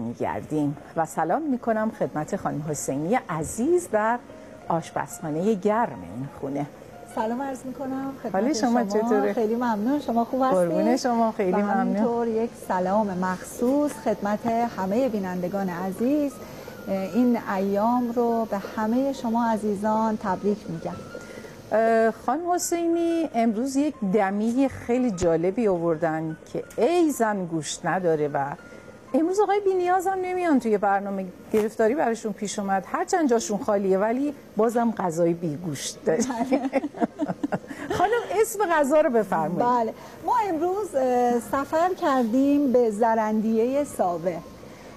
می‌گردیم و سلام میکنم خدمت خانم حسینی عزیز در آشپزخانه گرم این خونه. سلام عرض میکنم خدمت حال شما چطوره؟ خیلی ممنون. شما خوب هستید؟ قربون شما، خیلی ممنون. همینطور یک سلام مخصوص خدمت همه بینندگان عزیز. این ایام رو به همه شما عزیزان تبریک میگم. خانم حسینی امروز یک دمی خیلی جالبی آوردن که ای زن گوشت نداره و امروز آقای بی‌نیاز هم نمیان توی برنامه، گرفتاری براشون پیش اومد، هرچند جاشون خالیه ولی بازم غذای بی گوشت داره. خانم اسم غذا رو بفرمایید. بله، ما امروز سفر کردیم به زرندیه ساوه.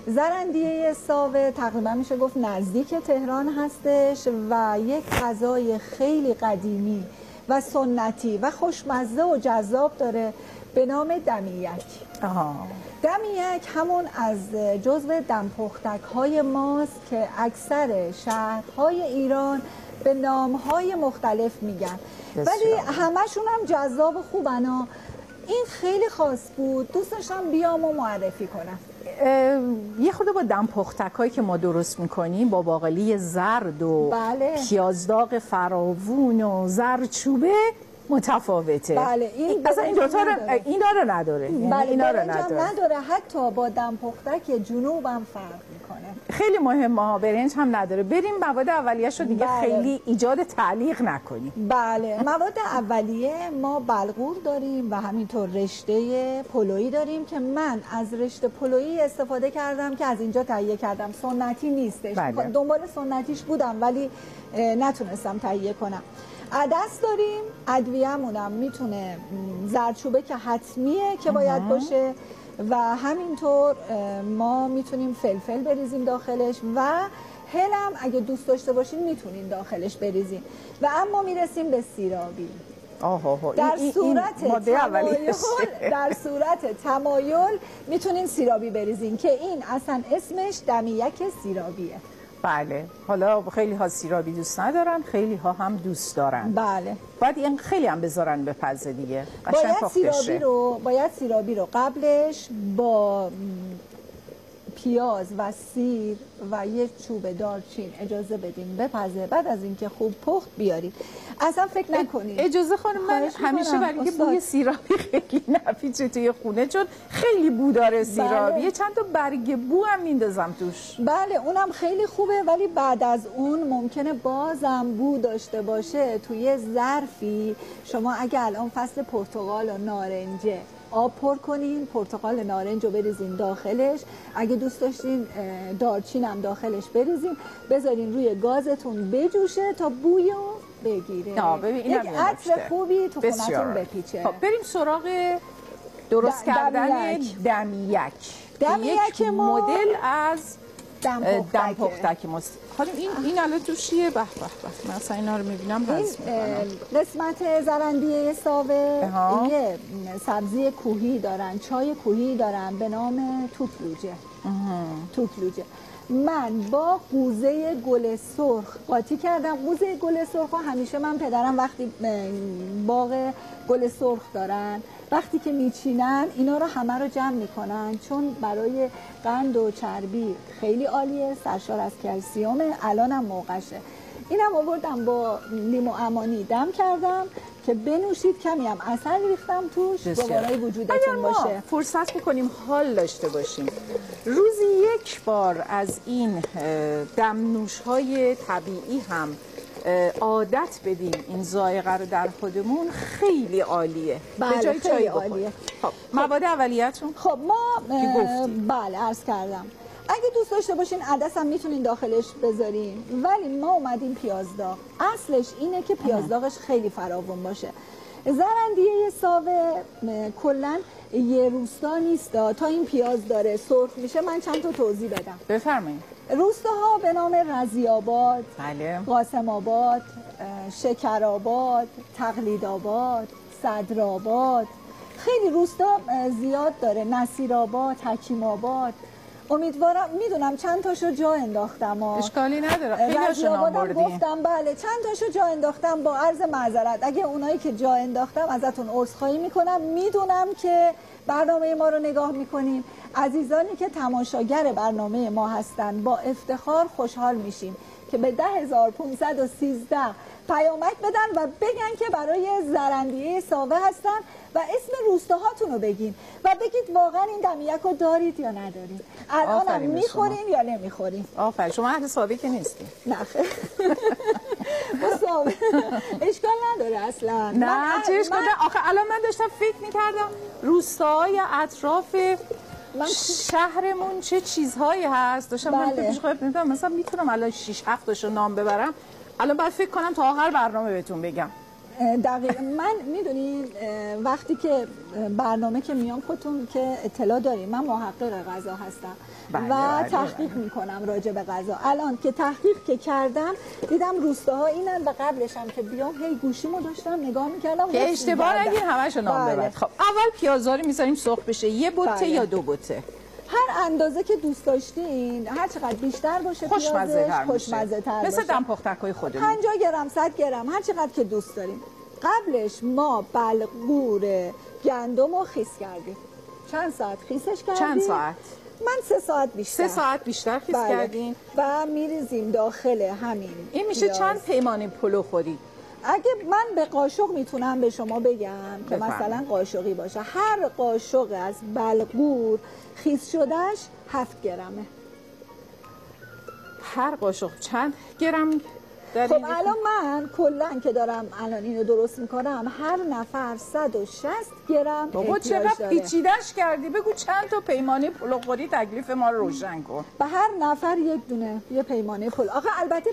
زرندیه ساوه تقریبا میشه گفت نزدیک تهران هستش و یک غذای خیلی قدیمی و سنتی و خوشمزه و جذاب داره به نام دمیک. دمیک همون از جزو دمپختک های ماست که اکثر شهرهای ایران به نامهای مختلف میگن ولی همشون هم جذاب و خوبن. این خیلی خاص بود، دوست داشتم بیام و معرفی کنم. یه خورده با دمپختک هایی که ما درست میکنیم با باقالی زرد و پیازداغ فراوون و زردچوبه متفاوته. بله، این اصلا این دوتا رو نداره. بله، اینا رو نداره. حتی با دمپختک جنوب هم فرق میکنه. خیلی مهمه ها، برنج هم نداره. بریم مواد اولیه‌شو دیگه خیلی ایجاد تعلیق نکنیم. بله، مواد اولیه ما بلغور داریم و همینطور رشته پلویی داریم که من از رشته پلویی استفاده کردم که از اینجا تهیه کردم. سنتی نیستش. دنبال سنتیش بودم ولی نتونستم تهیه کنم. عدس داریم، ادویه‌مونم میتونه زردچوبه که حتمیه که باید باشه و همینطور ما میتونیم فلفل بریزیم داخلش و هلم اگه دوست داشته باشین میتونین داخلش بریزین و اما میرسیم به سیرابی. در صورت تمایل میتونین سیرابی بریزین که این اصلا اسمش دمیک سیرابیه. بله، حالا خیلی ها سیرابی دوست ندارن، خیلی ها هم دوست دارن. بله، باید این خیلی هم بذارن به پزه دیگه. باید سیرابی رو قبلش با پیاز و سیر و یک چوب دارچین اجازه بدیم بپزه، بعد از اینکه خوب پخت بیارید. اصلا فکر نکنید. اجازه خانم، من همیشه برای اینکه بوی سیرابی خیلی نپیچه توی خونه، چون خیلی بو داره سیرابی. بله. چند تا برگ بو هم میندازم توش. بله، اونم خیلی خوبه ولی بعد از اون ممکنه بازم بو داشته باشه. توی ظرفی شما اگه الان فصل پرتقال و نارنجه آب پر کنین، پرتقال نارنج رو بریزین داخلش، اگه دوست داشتین دارچین هم داخلش بریزین، بذارین روی گازتون بجوشه تا بویو بگیره. یک عطر خوبی تو خونتون بپیچه. خب بریم سراغ درست کردن دمیک مدل از دمپختک ماست. خانم این الان توش چیه؟ به من اصلا اینا رو میبینم حس میکنم. قسمت زرندیه ساوه یه سبزی کوهی دارن، چای کوهی دارن به نام توتلوجه. من با قوزه گل سرخ قاطی کردم. قوزه گل سرخ همیشه من پدرم وقتی باغ گل سرخ دارن، وقتی که میچینن اینا رو همه رو جمع میکنن چون برای قند و چربی خیلی عالیه، سرشار از کلسیومه. الانم موقعشه. اینم آوردم با لیمو امانی دم کردم که بنوشید. کمی هم عسل ریختم توش دوباره وجودتون باشه. فرصت میکنیم حال داشته باشیم، روزی یک بار از این دمنوش های طبیعی هم عادت بدیم، این ذائقه رو در خودمون خیلی عالیه. بله، به جای چای عالیه. خب مواد اولیه‌تون؟ خب ما بله عرض کردم اگه دوست داشته باشین عدس هم میتونین داخلش بذارین ولی ما اومدیم پیازداغ. اصلش اینه که پیازداغش خیلی فراوان باشه. زرندیه ساوه کلا یه روستا نیست تا این پیاز داره سرخ میشه. من چند تا توضیح بدم. بفرمایید. روستاها به نام رضی‌آباد، قاسم‌آباد، شکرآباد، تقلیدآباد، صدرآباد، خیلی روستا زیاد داره. نصیرآباد، حکیم‌آباد، امیدوارم، میدونم چند تاشو جا انداختم اشکالی نداره، خیلی‌هاشو نام بردیم. گفتم بله چند تاشو جا انداختم، با عرض معذرت اگه اونایی که جا انداختم ازتون عذرخواهی میکنم. میدونم که برنامه ما رو نگاه میکنین، عزیزانی که تماشاگر برنامه ما هستن با افتخار خوشحال میشیم که به 10513 پیامک بدن و بگن که برای زرندیه ساوه هستن و اسم روستاهاتون رو بگین و بگید واقعا این دمیک رو دارید یا ندارید، الان هم میخورین یا نمیخورین. آفرین، شما اهل ساوه که نیستی؟ نه خیر ساوه اشکال نداره اصلا. نه چه اشکال داره؟ آخه الان من داشتم فکر میکردم روستاهای اطراف شهرمون چه چیزهایی هست، داشتم من فکر می‌کردم مثلا میتونم الان 6 7 تاشو نام ببرم، الان باید فکر کنم تا آخر برنامه بهتون بگم. دقیقا من میدونین وقتی که برنامه که میام خودتون که اطلاع داریم من محقق غذا هستم و تحقیق میکنم راجع به غذا. الان که تحقیق که کردم دیدم روستاها اینن و قبلش هم که بیام هی گوشیمو داشتم نگاه میکردم که اشتباه نگیر همشو نام ببر. خب اول پیازا رو میذاریم سرخ بشه، یه بوته یا 2 بوته، هر اندازه که دوست داشتین، هر چقدر بیشتر باشه خوشمزه تر مثل دم پختکای خودمون 50 گرم 100 گرم هر چقدر که دوست داریم. قبلش ما بلغور گندم رو خیس کردیم. چند ساعت خیسش کردیم؟ چند ساعت؟ من 3 ساعت بیشتر. 3 ساعت بیشتر خیس کردیم و میریزیم داخل همین. این میشه چند پیمانه پلو خوری؟ اگه من به قاشق میتونم به شما بگم که مثلا قاشقی باشه، هر قاشق از بلغور خیس شدهش 7 گرمه. هر قاشق چند گرم؟ خب الان من کلا که دارم الان اینو درست میکنم هر نفر 160 گرم بابا چقدر پیچیدش کردی، بگو چند تا پیمانه پلو خوری تکلیف ما رو روشن کن. به هر نفر یک دونه یه پیمانه پلو. آخه البته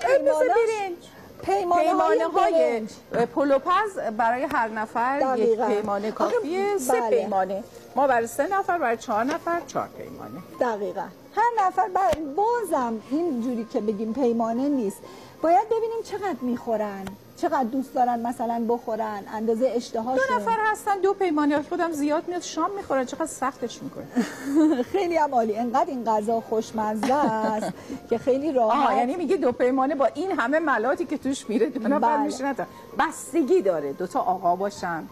پیمانه های پلوپز برای هر نفر یک پیمانه کافیه. 3 پیمانه ما برای 3 نفر، برای 4 نفر 4 پیمانه. دقیقاً هر نفر بازم این جوری که بگیم پیمانه نیست، باید ببینیم چقدر میخورن، چقدر دوست دارن مثلا بخورن، اندازه اشتهاشون. 2 نفر هستن 2 پیمانه، خودم زیاد میاد شام میخورن، چقدر سختش میکنه. خیلی هم عالی، انقدر این غذا خوشمزه است که خیلی راحت. یعنی میگه 2 پیمانه با این همه ملاتی که توش میره 2 نفر میشن. بستگی داره 2 تا آقا باشن،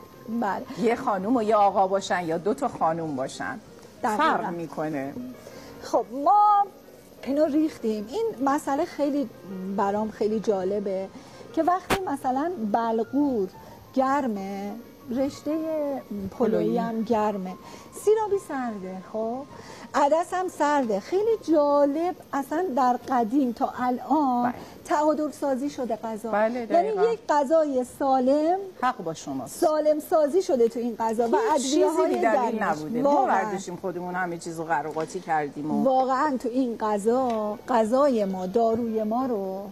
بله، یه خانوم و یه آقا باشن یا 2 تا خانوم باشن، فرق میکنه. خب ما اینو ریختیم. این مسئله خیلی برام خیلی جالبه که وقتی مثلا بلغور گرمه، رشته پلویی هم گرمه، سیرابی سرده، خب عدس هم سرده. خیلی جالب اصلا در قدیم تا الان تعادل سازی شده غذا. یعنی یک غذای سالم، حق با شماست، سالم سازی شده تو این غذا و ادویه‌های دلیل نبوده. ما برداشتیم خودمون همه چیزو قراقاتی کردیم و واقعا تو این غذای ما، داروی ما رو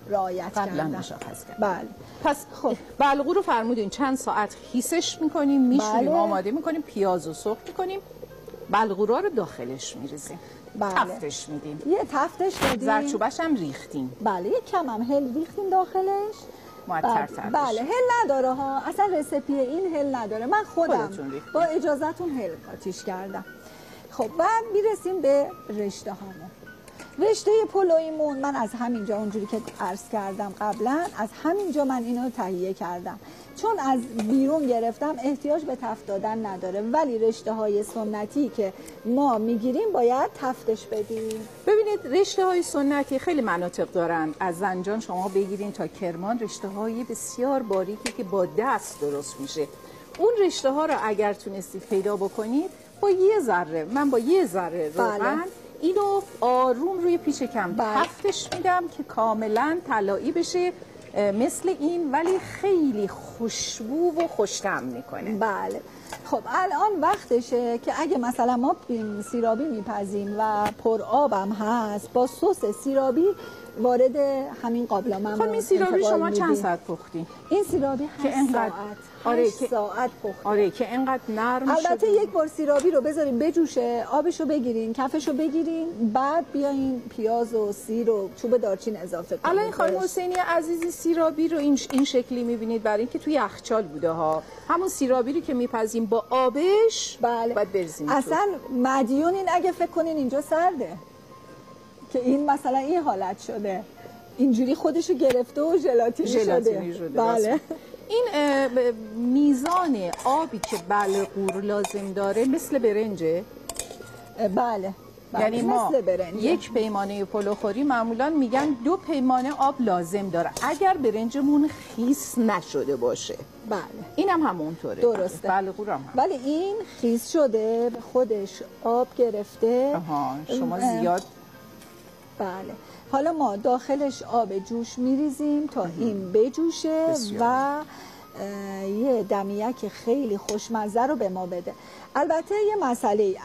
رعایت کردن. مشخص کرد. بله. پس خب بلغور رو فرمودین چند ساعت خیسش میکنیم، میشوریم، آماده میکنیم، پیازو سرخ میکنیم، بلغورا رو داخلش میریزیم، تفتش میدیم، یه تفتش بدیم، زرچوبش هم ریختیم، بله یه کم هم هل ریختیم داخلش، معطرتر بشه. بله هل نداره ها، اصلا رسیپی این هل نداره، من خودم با اجازهتون هل قاطیش کردم. خب بعد میرسیم به رشته هامون. رشته پلویمون من از همینجا، اونجوری که عرض کردم قبلا، از همینجا من اینو تهیه کردم، چون از بیرون گرفتم احتیاج به تفت دادن نداره، ولی رشته های سنتی که ما میگیریم باید تفتش بدیم. ببینید رشته های سنتی خیلی مناطق دارن، از زنجان شما بگیرین تا کرمان رشته های بسیار باریکی که با دست درست میشه. اون رشته ها رو اگر تونستید پیدا بکنید با یه ذره، من با یه ذره روغن اینو آروم روی پیچ کم تفتش میدم که کاملا طلایی بشه مثل این، ولی خیلی خوشبو و خوش‌طعم میکنه. بله. خب الان وقتشه که اگه مثلا ما سیرابی میپزیم و پر آبم هست، با سس سیرابی وارد همین قابلمه. خب این سیرابی شما چند ساعت پختین؟ این سیرابی 8 ساعت. 8 ساعت پخت. آره که اینقدر نرم شده. البته یک بار سیرابی رو بذارین بجوشه، آبشو بگیرین، کفشو بگیرین، بعد بیاین پیاز و سیر و چوب دارچین اضافه کنین. الان خانم حسینی عزیزی سیرابی رو این شکلی میبینید برای اینکه توی یخچال بوده ها. همون سیرابی رو که میپزیم با با آبش بله. باید بریزیم اصلا مدیون این اگه فکر کنین اینجا سرده که این مثلا این حالت شده، اینجوری خودشو گرفته و ژلاتینی شده. بله. این میزان آبی که بلغور لازم داره مثل برنجه؟ بله. یعنی ما مثل برنج. یک پیمانه پلوخوری معمولا میگن 2 پیمانه آب لازم داره اگر برنجمون خیس نشده باشه. بله. اینم همونطوره. درسته. بلغور هم ولی این خیس شده، به خودش آب گرفته. شما زیاد. بله. حالا ما داخلش آب جوش میریزیم تا این بجوشه و یه دمیک خیلی خوشمزه رو به ما بده. البته یه مسئله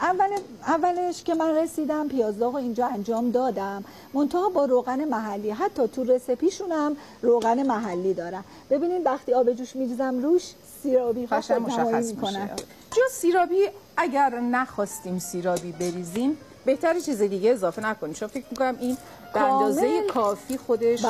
اولش که من رسیدم پیازداغ رو اینجا انجام دادم، منتها با روغن محلی، حتی تو رسپیشونم روغن محلی دارم. ببینید وقتی آب جوش میریزم روش سیرابی مشخص میکنه. جو سیرابی اگر نخواستیم سیرابی بریزیم بهتره چیز دیگه اضافه نکنیم، چون فکر میکنم این به اندازه کافی خودش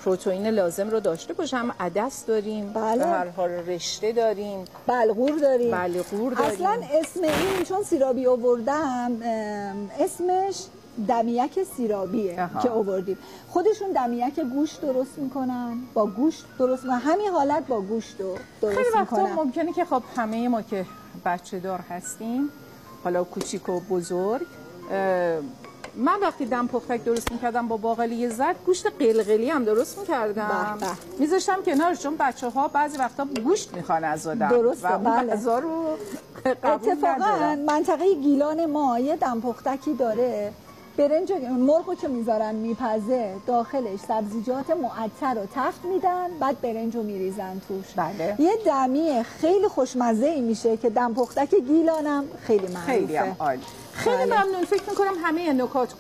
پروتئین لازم رو داشته باشه. هم عدس داریم، به هر حال رشته داریم، بلغور داریم. اصلا اسم این چون سیرابی آوردم اسمش دمیک سیرابیه که آوردیم. خودشون دمیک گوشت درست میکنن، با گوشت درست و همین حالت با گوشت درست خیلی میکنن. وقتا ممکنه که خب همه ما که بچه دار هستیم، حالا کوچیک و بزرگ، من وقتی دم پختک درست میکردم با باقالی زرد گوشت قلقلی هم درست میکردم، میذاشتم کنارش، چون بچه ها بعضی وقتا گوشت میخوان از آدم. درسته. و اون غذا رو اتفاقا منطقه گیلان ما یه دم پختکی داره، برنج مرغو که میذارن میپزه داخلش سبزیجات معطر رو تفت میدن، بعد برنج رو میریزن توش. بله. یه دمی خیلی خوشمزه ای میشه که دم پختک گیلانم خیلی معروفه. خیلی هم عالی. خیلی ممنون. فکر میکنم همه نکات